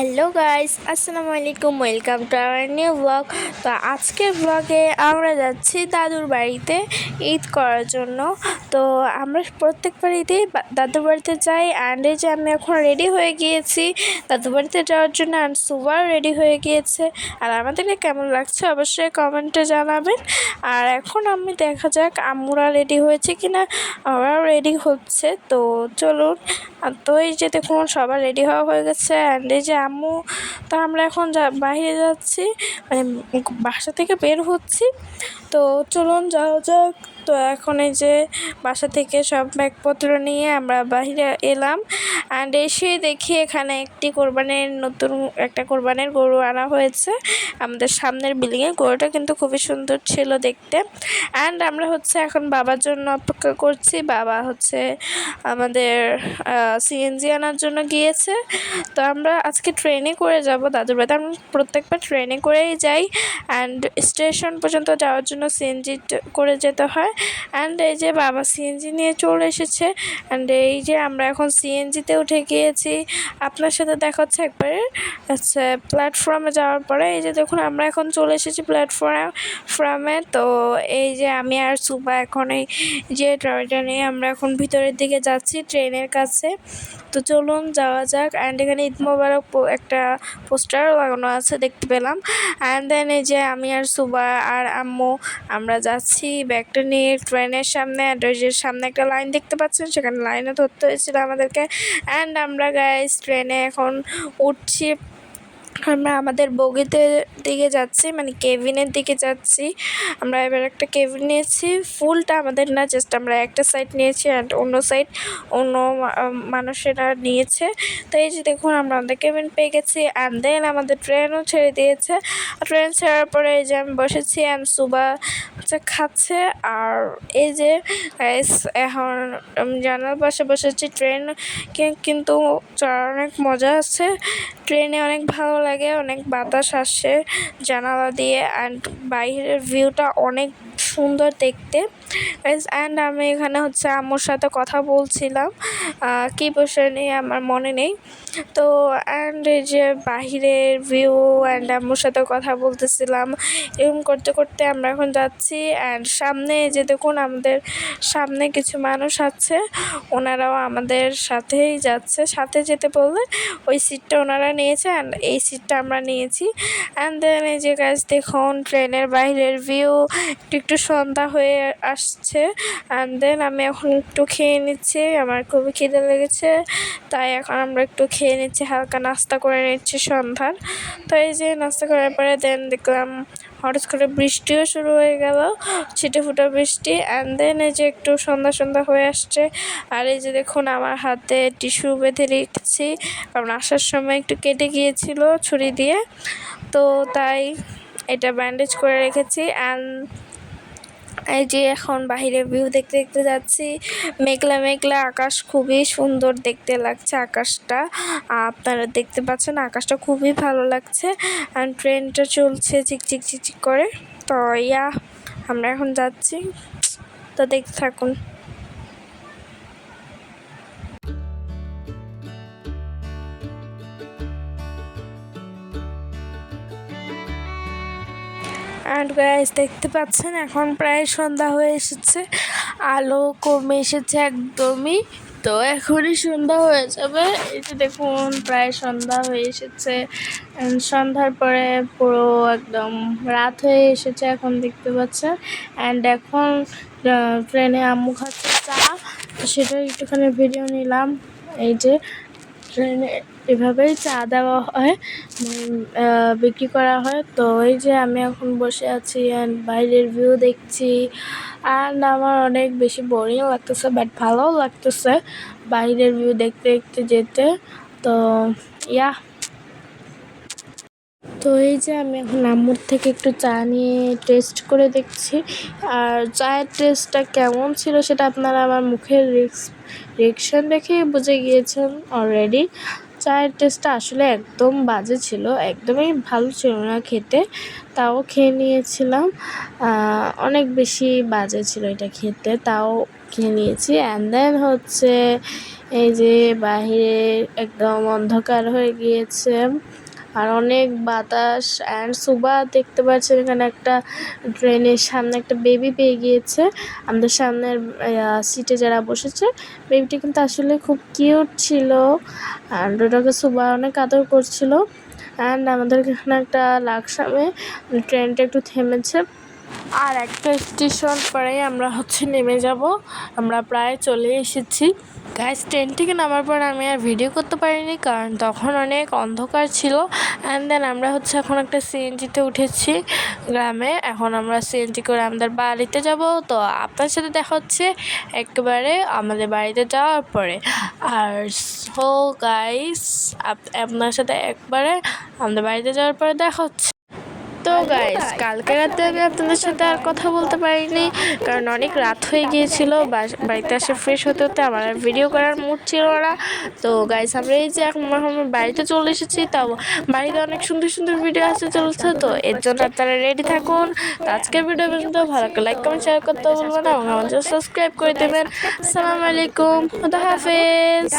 Hello guys, আসসালামু আলাইকুম। Welcome to our new blog. তো আজকের ব্লগে আমরা যাচ্ছি দাদুর বাড়িতে ঈদ করার জন্য। তো আমরা প্রত্যেকবার ঈদেই দাদুর বাড়িতে যাই। অ্যান্ড এই যে আমি এখন রেডি হয়ে গিয়েছি দাদুর বাড়িতে যাওয়ার জন্য, অ্যান্ড সুবার রেডি হয়ে গিয়েছে। আর আমাদেরকে কেমন লাগছে অবশ্যই কমেন্টে জানাবেন। আর এখন আমি দেখা যাক আম্মুরা রেডি হয়েছে কিনা, আমরাও রেডি হচ্ছে। তো চলুন। তো এই যে দেখুন সবার রেডি হওয়া হয়ে গেছে। অ্যান্ড এই যে আম্মু, তো আমরা এখন বাইরে যাচ্ছি, মানে বাসা থেকে বের হচ্ছি। তো চলুন যাওয়া যাক। তো এখন এই যে বাসা থেকে সব ব্যাগপত্র নিয়ে আমরা বাইরে এলাম। অ্যান্ড এসে দেখি এখানে নতুন একটা কোরবানির গরু আনা হয়েছে আমাদের সামনের বিল্ডিংয়ে। গরুটা কিন্তু খুবই সুন্দর ছিল দেখতে। অ্যান্ড আমরা এখন বাবার জন্য অপেক্ষা করছি। বাবা আমাদের সিএনজি আনার জন্য গিয়েছে। তো আমরা আজকে ট্রেনে করে যাব দাদুর বাড়িতে। আমরা প্রত্যেকবার ট্রেনে করেই যাই। অ্যান্ড স্টেশন পর্যন্ত যাওয়ার জন্য সিএনজি করে যেতে হয়। অ্যান্ড এই যে বাবা সিএনজি নিয়ে চলে এসেছে। অ্যান্ড এই যে আমরা এখন সিএনজিতে উঠে গিয়েছি। আপনার সাথে দেখা হচ্ছে একবারে প্ল্যাটফর্মে যাওয়ার পরে। এই যে দেখুন আমরা এখন চলে এসেছি প্ল্যাটফর্মে। তো এই যে আমি আর সুবা এখন এই যে ট্রেনটা নিয়ে আমরা এখন ভিতরের দিকে যাচ্ছি ট্রেনের কাছে। তো চলুন যাওয়া যাক। অ্যান্ড এখানে ঈদ মোবারক একটা পোস্টারও লাগানো আছে দেখতে পেলাম। অ্যান্ড দেন এই যে আমি আর সুবা আর আম্মু আমরা যাচ্ছি ব্যাগটা নিয়ে ট্রেনের সামনে। অ্যান্ড ওই যে সামনে একটা লাইন দেখতে পাচ্ছেন, সেখানে লাইনে ধরতে হয়েছিল আমাদেরকে। অ্যান্ড আমরা গাইস ট্রেনে এখন উঠছি। আমরা আমাদের বগিতে দিকে যাচ্ছি, মানে কেবিনের দিকে যাচ্ছি। আমরা এবার একটা কেবিন নিয়েছি, ফুলটা আমাদের না, জাস্ট আমরা একটা সাইড নিয়েছি অ্যান্ড অন্য সাইড অন্য মানুষেরা নিয়েছে। তো এই যে দেখুন আমরা আমাদের কেবিন পেয়ে গেছি। অ্যান্ড দেন আমাদের ট্রেনও ছেড়ে দিয়েছে। ট্রেন ছাড়ার পরে এই যে আমি বসেছি অ্যান্ড সুবা খাচ্ছে। আর এই যে এখন জানালার পাশে বসেছি। ট্রেন কিন্তু অনেক মজা আছে, ট্রেনে অনেক ভালো লাগে, অনেক বাতাস আসে জানালা দিয়ে। অ্যান্ড বাইরের ভিউটা অনেক সুন্দর দেখতে। অ্যান্ড আমি এখানে আম্মুর সাথে কথা বলছিলাম কী বিষয় নিয়ে আমার মনে নেই। তো অ্যান্ড এই যে বাহিরের ভিউ অ্যান্ড আম্মুর সাথে কথা বলতেছিলাম, এরকম করতে করতে আমরা এখন যাচ্ছি। অ্যান্ড সামনে যে দেখুন আমাদের সামনে কিছু মানুষ আছে, ওনারাও আমাদের সাথেই যাচ্ছে। সাথে যেতে বললে ওই সিটটা ওনারা নিয়েছে অ্যান্ড এই সিটটা আমরা নিয়েছি। অ্যান্ড দেন এই যে গাইস দেখুন ট্রেনের বাইরের ভিউ। একটু সন্ধ্যা হয়ে আসছে। অ্যান্ড দেন আমি এখন একটু খেয়ে নিচ্ছি, আমার খুবই খিদে লেগেছে, তাই এখন আমরা একটু খেয়ে নিচ্ছি, হালকা নাস্তা করে নিচ্ছি সন্ধ্যার। তো এই যে নাস্তা করার পরে দেন দেখলাম হঠাৎ করে বৃষ্টিও শুরু হয়ে গেল, ছিটে ফুটা বৃষ্টি। অ্যান্ড দেন এই যে একটু সন্ধ্যা সন্ধ্যা হয়ে আসছে। আর এই যে দেখুন আমার হাতে টিস্যু বেঁধে রেখেছি, কারণ আসার সময় একটু কেটে গিয়েছিল ছুরি দিয়ে, তো তাই এটা ব্যান্ডেজ করে রেখেছি। অ্যান্ড এই যে এখন বাহিরে ভিউ দেখতে দেখতে যাচ্ছি। মেঘলা মেঘলা আকাশ, খুবই সুন্দর দেখতে লাগছে আকাশটা। আপনারা দেখতে পাচ্ছেন আকাশটা খুবই ভালো লাগছে। অ্যান্ড ট্রেনটা চলছে ঝিকঝিক ঝিকঝিক করে। তো আমরা এখন যাচ্ছি, তো দেখতে থাকুন। অ্যান্ড গাইস দেখতে পাচ্ছেন এখন প্রায় সন্ধ্যা হয়ে এসেছে, আলো কমে এসেছে একদমই। তো এখনই সন্ধ্যা হয়ে যাবে। এই যে দেখুন প্রায় সন্ধ্যা হয়ে এসেছে। সন্ধ্যার পরে পুরো একদম রাত হয়ে এসেছে এখন দেখতে পাচ্ছেন। অ্যান্ড এখন ট্রেনে আম্মু খাচ্ছে চা, তো সেটার একটুখানি ভিডিও নিলাম। এই যে ট্রেনে এভাবেই চা দেওয়া হয়, বিক্রি করা হয়। তো এই যে আমি এখন বসে আছি অ্যান্ড বাইরের ভিউ দেখছি। অ্যান্ড আমার অনেক বেশি বোরিং লাগতেছে, বাট ভালোও লাগতেছে বাইরের ভিউ দেখতে দেখতে যেতে। তো তো এই যে আমি এখন আম্মুর থেকে একটু চা নিয়ে টেস্ট করে দেখছি। আর চায়ের টেস্টটা কেমন ছিল সেটা আপনারা আমার মুখের রিঅ্যাকশন দেখেই বুঝে গিয়েছেন অলরেডি। চায়ের টেস্টটা আসলে একদম বাজে ছিল, একদমই ভালো ছিল না খেতে, তাও খেয়ে নিয়েছিলাম। অনেক বেশি বাজে ছিল এটা খেতে, তাও খেয়ে নিয়েছি। অ্যান্ড দেন হচ্ছে এই যে বাহিরে একদম অন্ধকার হয়ে গিয়েছে আর অনেক বাতাস। অ্যান্ড সুবা দেখতে পাচ্ছেন এখানে একটা ট্রেনের সামনে একটা বেবি পেয়ে গিয়েছে আমাদের সামনের সিটে যারা বসেছে। বেবিটি কিন্তু আসলে খুব কিউট ছিল অ্যান্ড ওটাকে সুবা অনেক আদর করছিল। অ্যান্ড আমাদের এখানে একটা লাকসামে ট্রেনটা একটু থেমেছে আর একটা স্টেশন পরেই আমরা হচ্ছে নেমে যাব। আমরা প্রায় চলে এসেছি। গাইস ট্রেন থেকে নামার পর আমি আর ভিডিও করতে পারিনি কারণ তখন অনেক অন্ধকার ছিল। অ্যান্ড দেন আমরা হচ্ছে এখন একটা সিএনজিতে উঠেছি গ্রামে। এখন আমরা সিএনজি করে আমাদের বাড়িতে যাব। তো আপনার সাথে দেখা হচ্ছে একেবারে আমাদের বাড়িতে যাওয়ার পরে। আর সো গাইস আপনার সাথে একবারে আমাদের বাড়িতে যাওয়ার পরে দেখা হচ্ছে। তো গাইস কালকে রাতে আমি আপনাদের সাথে আর কথা বলতে পারিনি কারণ অনেক রাত হয়ে গিয়েছিল। বাড়িতে এসে ফ্রেশ হতে হতে আমার আর ভিডিও করার মুড ছিল না। তো গাইস আমরা এই যে এখন আমার বাড়িতে চলে এসেছি, তাও বাড়িতে অনেক সুন্দর সুন্দর ভিডিও আসতে চলছে। তো এর জন্য আপনারা রেডি থাকুন। তো আজকের ভিডিও পর্যন্ত ভালো করে লাইক কমেন্ট শেয়ার করতে বলবেন এবং আমাদের সাবস্ক্রাইব করে দেবেন। আসসালামু আলাইকুম, খুদা হাফেজ।